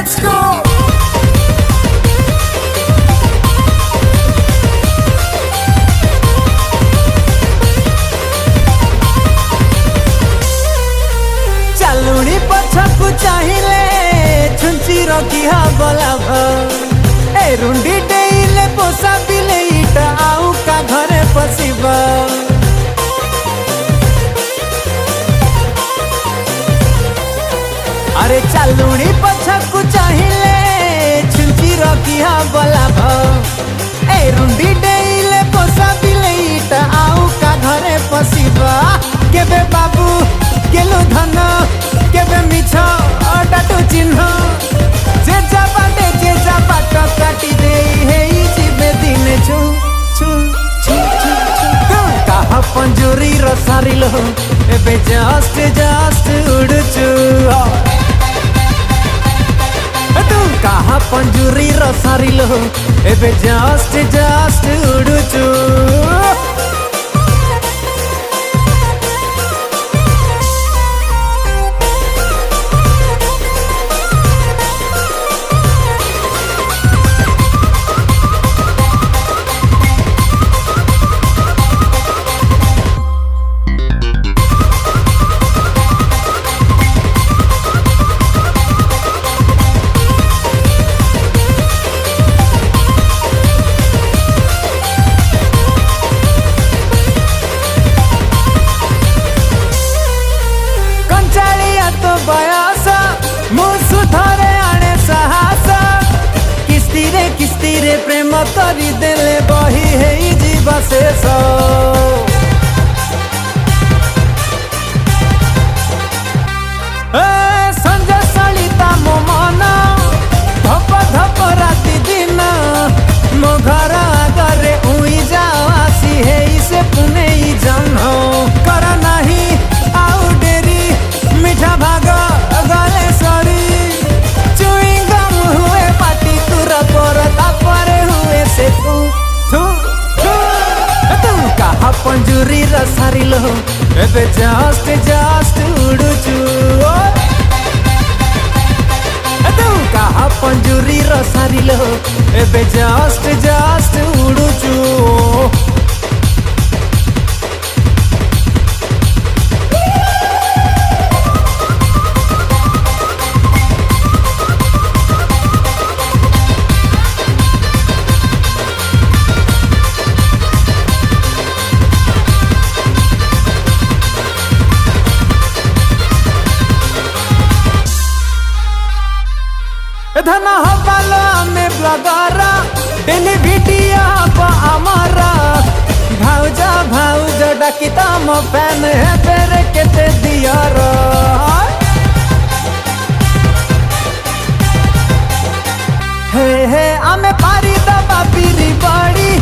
Let's go! चालुणी पछकु चाहिए छुंची रखी बलाभ ए रुंडी डेइले पोसा बिले इटा आउ का घरे पसिब अरे चालुणी पछकु चाहिए छुंची रखी बलाभ ए रुंडी डेइले पोसा बिले इटा आउ का घरे पसिब केबे बाबू केलो धन केबे मिछ डाटो चिन्ह जे जा बाट काटी दे हेई जीवे दिने छु छु छु छु कहा पंजुरी रो सारिलो एबे जस्ट उड़चु तू कहा पंजुरी रो सारिलो एबे जस्ट उड़चु बयस मुसु धरे आने साहस किस्ती रे प्रेम करी देले बही हेई जीव शेष संजय सलिता मो मन धप धप राति दिन मो घर आगरे उई जाओ आसी हेई से पुने जन कर नहीं आउ डेरी मीठा भाग गले सरी चुईंगम हुए पाटी तुर पर तापरे हुए से तू कहा पंजुरी रो सारिलो एबे जस्ट उड़ुचु तू कहा पंजुरी रो सारिलो एबे जस्ट उड़ुचु धन हवालो में ब्लॉगरा डेली वीडियो हमारा भाउज डाकिता मो फैन है बेरे केते दियर हे आमे पारी दबा पीरी बड़ी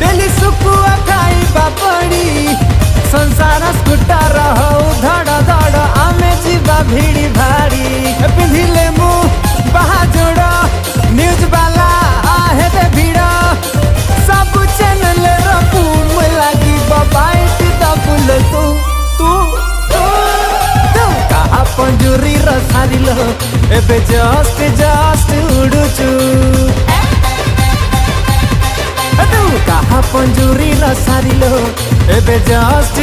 डेली सुकुआ खाइबा पड़ी संसार स्कूटर हो धड़ आमे जीवा भिड़ी भाड़ी पिंधिले मु बहाजोड़ न्यूज वाला आहे ते भीड़ सब चैनल रपूम लगी बाइट दबुल तू कहा पंजुरी रो सारिलो एबे जस्ट उड़ुचु तू कहा पंजुरी रो सारिलो एबे जस्ट